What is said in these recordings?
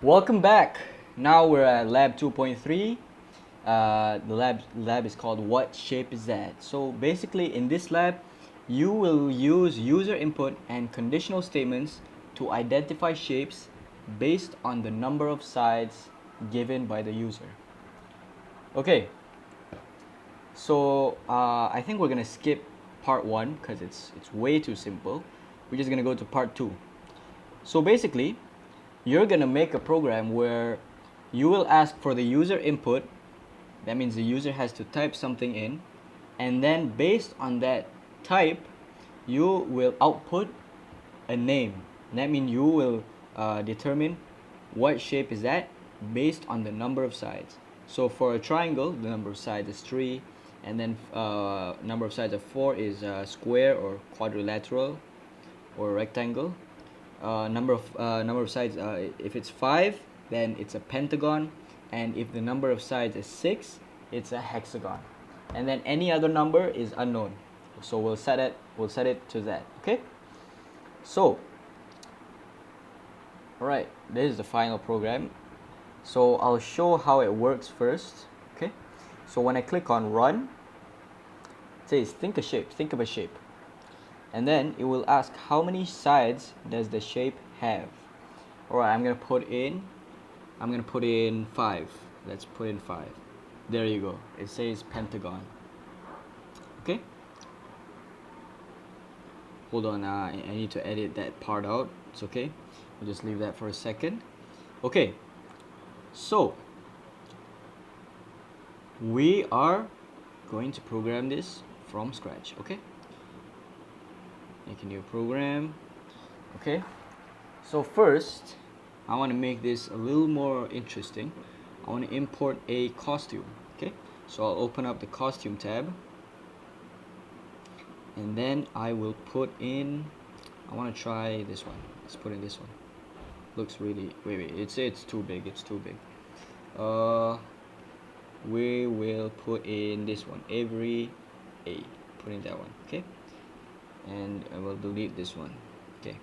Welcome back. Now we're at lab 2.3. The lab is called What Shape Is That? So basically in this lab, you will use user input and conditional statements to identify shapes based on the number of sides given by the user. Okay, so I think we're gonna skip part one because it's way too simple. We're just gonna go to part two. So basically, you're gonna make a program where you will ask for the user input. That means the user has to type something in, and then based on that type, you will output a name. That means you will determine what shape is that based on the number of sides. So for a triangle, the number of sides is 3, and then number of sides of 4 is square or quadrilateral or rectangle. Number of sides, if it's 5, then it's a pentagon, and if the number of sides is 6, it's a hexagon, and then any other number is unknown. So we'll set it to that. Okay, so all right, this is the final program. So I'll show how it works first. Okay, so when I click on run, it says think of a shape, and then it will ask how many sides does the shape have. Alright, I'm gonna put in 5. Let's put in 5. There you go, it says pentagon. Okay, hold on, I need to edit that part out. It's okay, we'll just leave that for a second. Okay, so we are going to program this from scratch. Okay, make a new program. Okay, so first I want to make this a little more interesting. I want to import a costume. Okay, so I'll open up the costume tab, and then I will put in, I want to try this one. Let's put in this one. Looks really, wait, it's too big. We will put in this one, Avery A. Put in that one. Okay, and I will delete this one. Okay,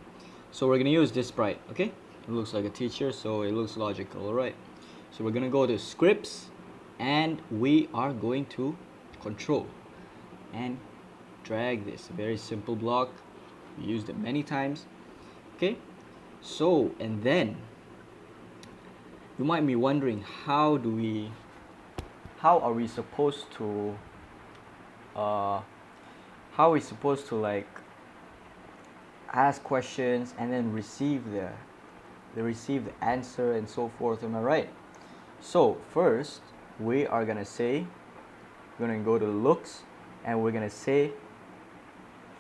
so we're gonna use this sprite. Okay, it looks like a teacher, so it looks logical. All right, so we're gonna go to scripts, and we are going to control and drag this. A very simple block, we used it many times. Okay, so and then you might be wondering, how are we supposed to like ask questions and then receive the answer and so forth. Am I right? So first we're gonna go to looks, and we're gonna say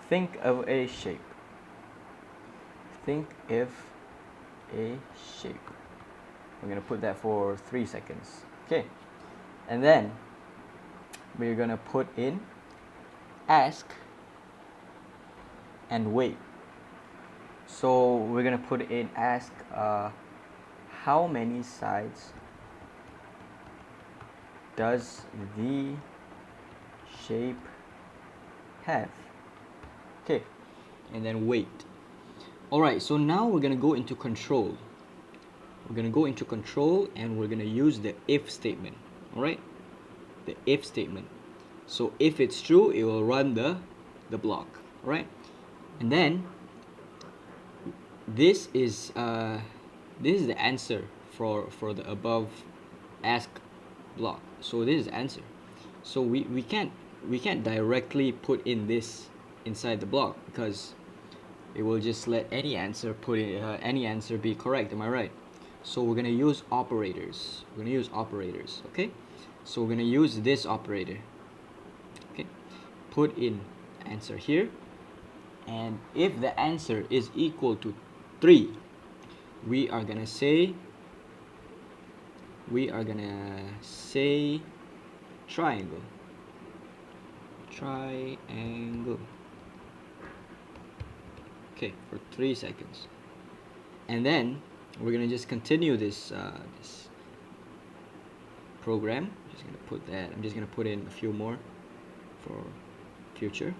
think of a shape. Think of a shape. We're gonna put that for 3 seconds. Okay, and then we're gonna put in ask and wait. So we're gonna put in ask how many sides does the shape have? Okay, and then wait. Alright, so now we're gonna go into control. And we're gonna use the if statement. Alright, the if statement. So if it's true, it will run the block. Alright, and then this is the answer for the above ask block. So this is the answer. So we can't directly put in this inside the block, because it will just let any answer be correct. Am I right? So we're gonna use operators. Okay, so we're gonna use this operator. Okay, put in answer here, and if the answer is equal to 3, we are gonna say triangle. Okay, for 3 seconds, and then we're gonna just continue this program. I'm just gonna put in a few more for future.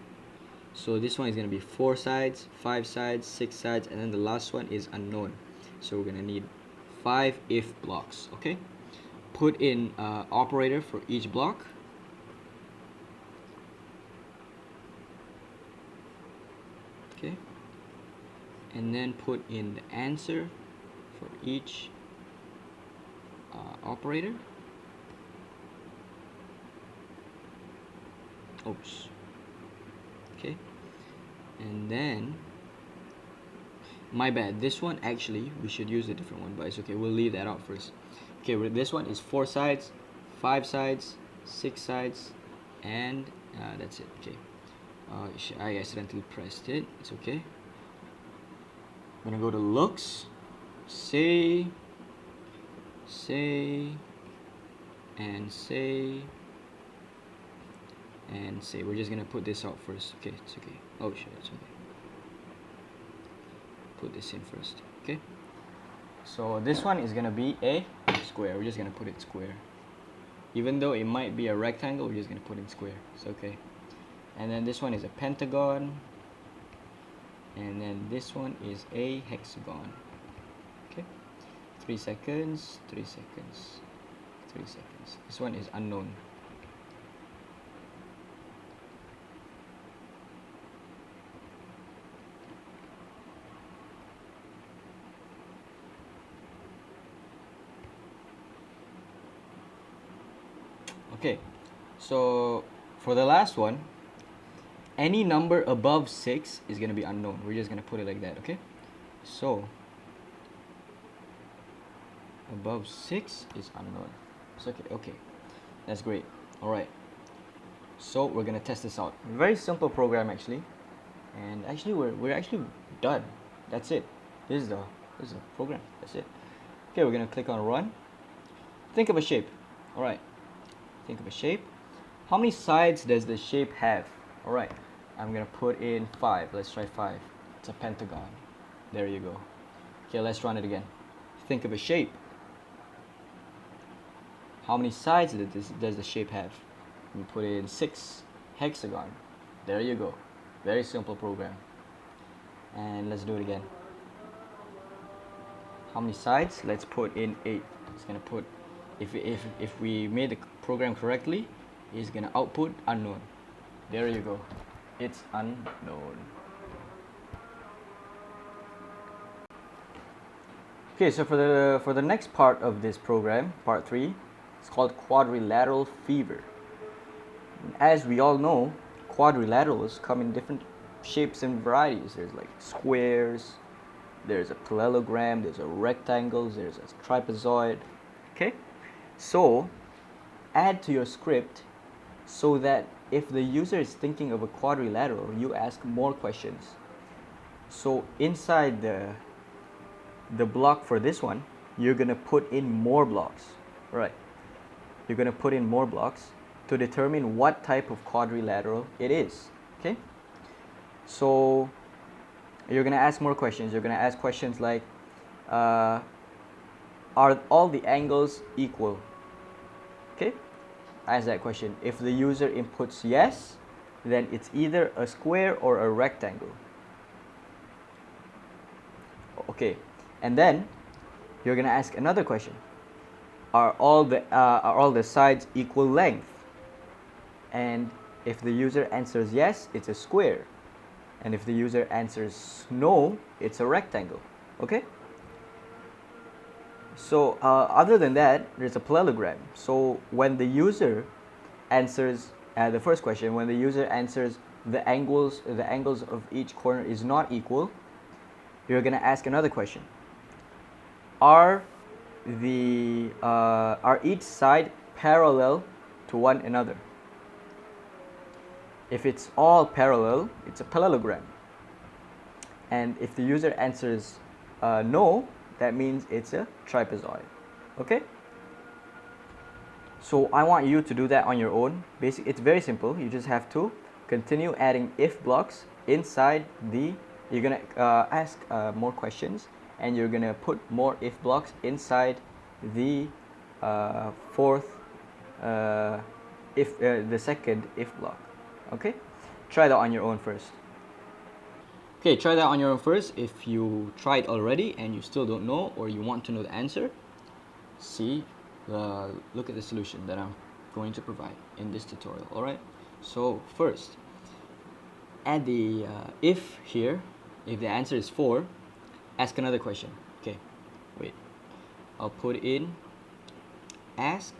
So this one is gonna be 4 sides, 5 sides, 6 sides, and then the last one is unknown. So we're gonna need 5 if blocks. Okay, put in operator for each block. Okay, and then put in the answer for each operator. Oops. Okay, and then my bad, this one actually we should use a different one, but it's okay, we'll leave that out first. Okay, this one is 4 sides, 5 sides, 6 sides, and that's it. Okay, I accidentally pressed it, it's okay. I'm gonna go to looks, say, and say, and say. We're just gonna put this out first. Okay, it's okay. Oh shit, it's okay. Put this in first. Okay, so this one is gonna be a square. We're just gonna put it square, even though it might be a rectangle. We're just gonna put it square. It's okay. And then this one is a pentagon, and then this one is a hexagon. Okay, 3 seconds, 3 seconds, 3 seconds. This one is unknown. Okay, so for the last one, any number above 6 is going to be unknown. We're just going to put it like that, okay? So, above 6 is unknown. It's okay, okay. That's great. Alright. So, we're going to test this out. Very simple program actually. And actually, we're actually done. That's it. This is the program. That's it. Okay, we're going to click on run. Think of a shape. Alright. Think of a shape. How many sides does the shape have? Alright, I'm gonna put in 5. Let's try 5. It's a pentagon. There you go. Okay, let's run it again. Think of a shape. How many sides does the shape have? We put in 6. Hexagon. There you go. Very simple program. And let's do it again. How many sides? Let's put in 8. It's gonna put, if we made the program correctly, it's gonna output unknown. There you go. It's unknown. Okay, so for the next part of this program, part 3, it's called quadrilateral fever. As we all know, quadrilaterals come in different shapes and varieties. There's like squares, there's a parallelogram, there's a rectangle, there's a trapezoid. Okay, so add to your script so that if the user is thinking of a quadrilateral, you ask more questions. So inside the block for this one, you're gonna put in more blocks. Right, you're gonna put in more blocks to determine what type of quadrilateral it is. Okay, so you're gonna ask more questions. You're gonna ask questions like, are all the angles equal? Okay, ask that question. If the user inputs yes, then it's either a square or a rectangle. Okay, and then you're gonna ask another question. Are all the sides equal length? And if the answer answers yes, it's a square. And if the user answers no, it's a rectangle. Okay? So other than that, there's a parallelogram. So when the user answers the first question, when the user answers the angles of each corner is not equal, you're going to ask another question. Are each side parallel to one another? If it's all parallel, it's a parallelogram. And if the user answers no, that means it's a trapezoid. Okay? So I want you to do that on your own. Basically, it's very simple. You just have to continue adding if blocks inside the, you're going to ask more questions, and you're going to put more if blocks inside the the second if block. Okay, try that on your own first. Okay, try that on your own first. If you tried already and you still don't know, or you want to know the answer, look at the solution that I'm going to provide in this tutorial. Alright, so first, add the if here. If the answer is 4, ask another question. Okay, wait, I'll put in ask.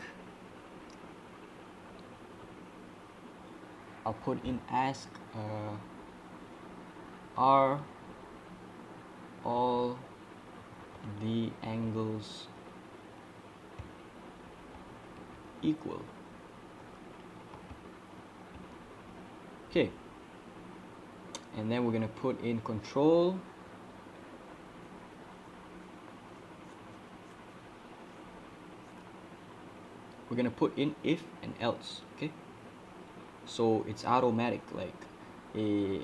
Are all the angles equal? Okay, and then we're gonna put in control. We're gonna put in if and else. Okay, so it's automatic, like a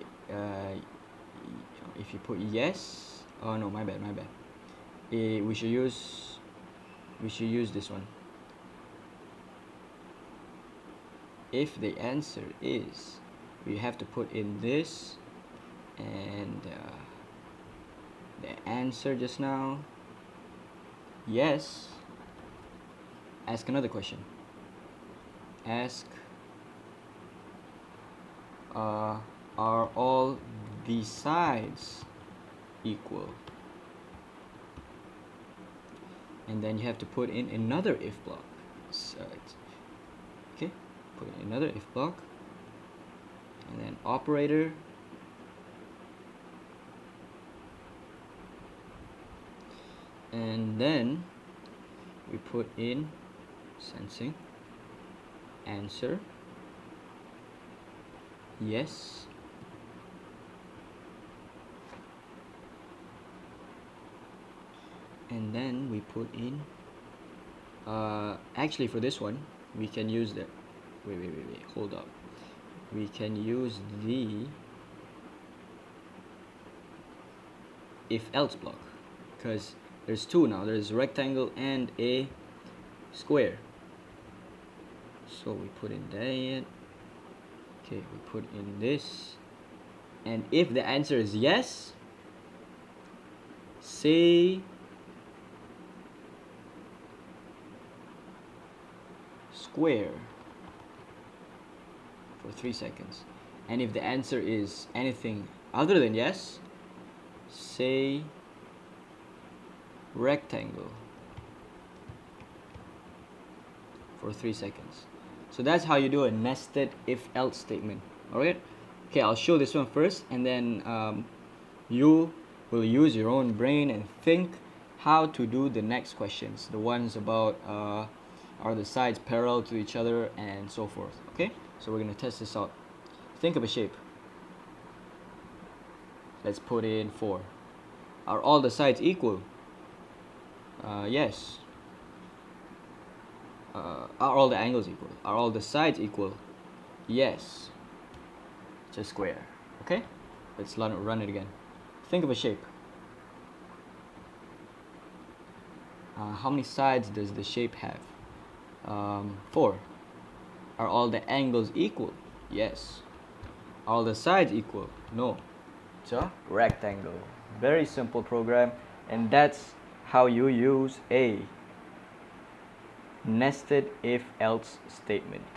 if you put yes, oh no, my bad, we should use this one. If the answer is, we have to put in this, and the answer just now, yes, ask another question. Ask are all the sides equal? And then you have to put in another if block. Okay, put in another if block, and then operator, and then we put in sensing answer yes, and then we put in actually for this one we can use the wait, hold up, we can use the if else block, because there's two now, there's a rectangle and a square. So we put in that. Okay, we put in this, and if the answer is yes, say square for 3 seconds. And if the answer is anything other than yes, say rectangle for 3 seconds. So that's how you do a nested if-else statement. Alright? Okay, I'll show this one first, and then you will use your own brain and think how to do the next questions. The ones about are the sides parallel to each other and so forth. Okay? So we're going to test this out. Think of a shape. Let's put in 4. Are all the sides equal? Yes. Are all the angles equal? Are all the sides equal? Yes. It's a square. Okay? Let's run it again. Think of a shape. How many sides does the shape have? 4. Are all the angles equal? Yes. Are all the sides equal? No. It's a rectangle. Very simple program, and that's how you use a nested if-else statement.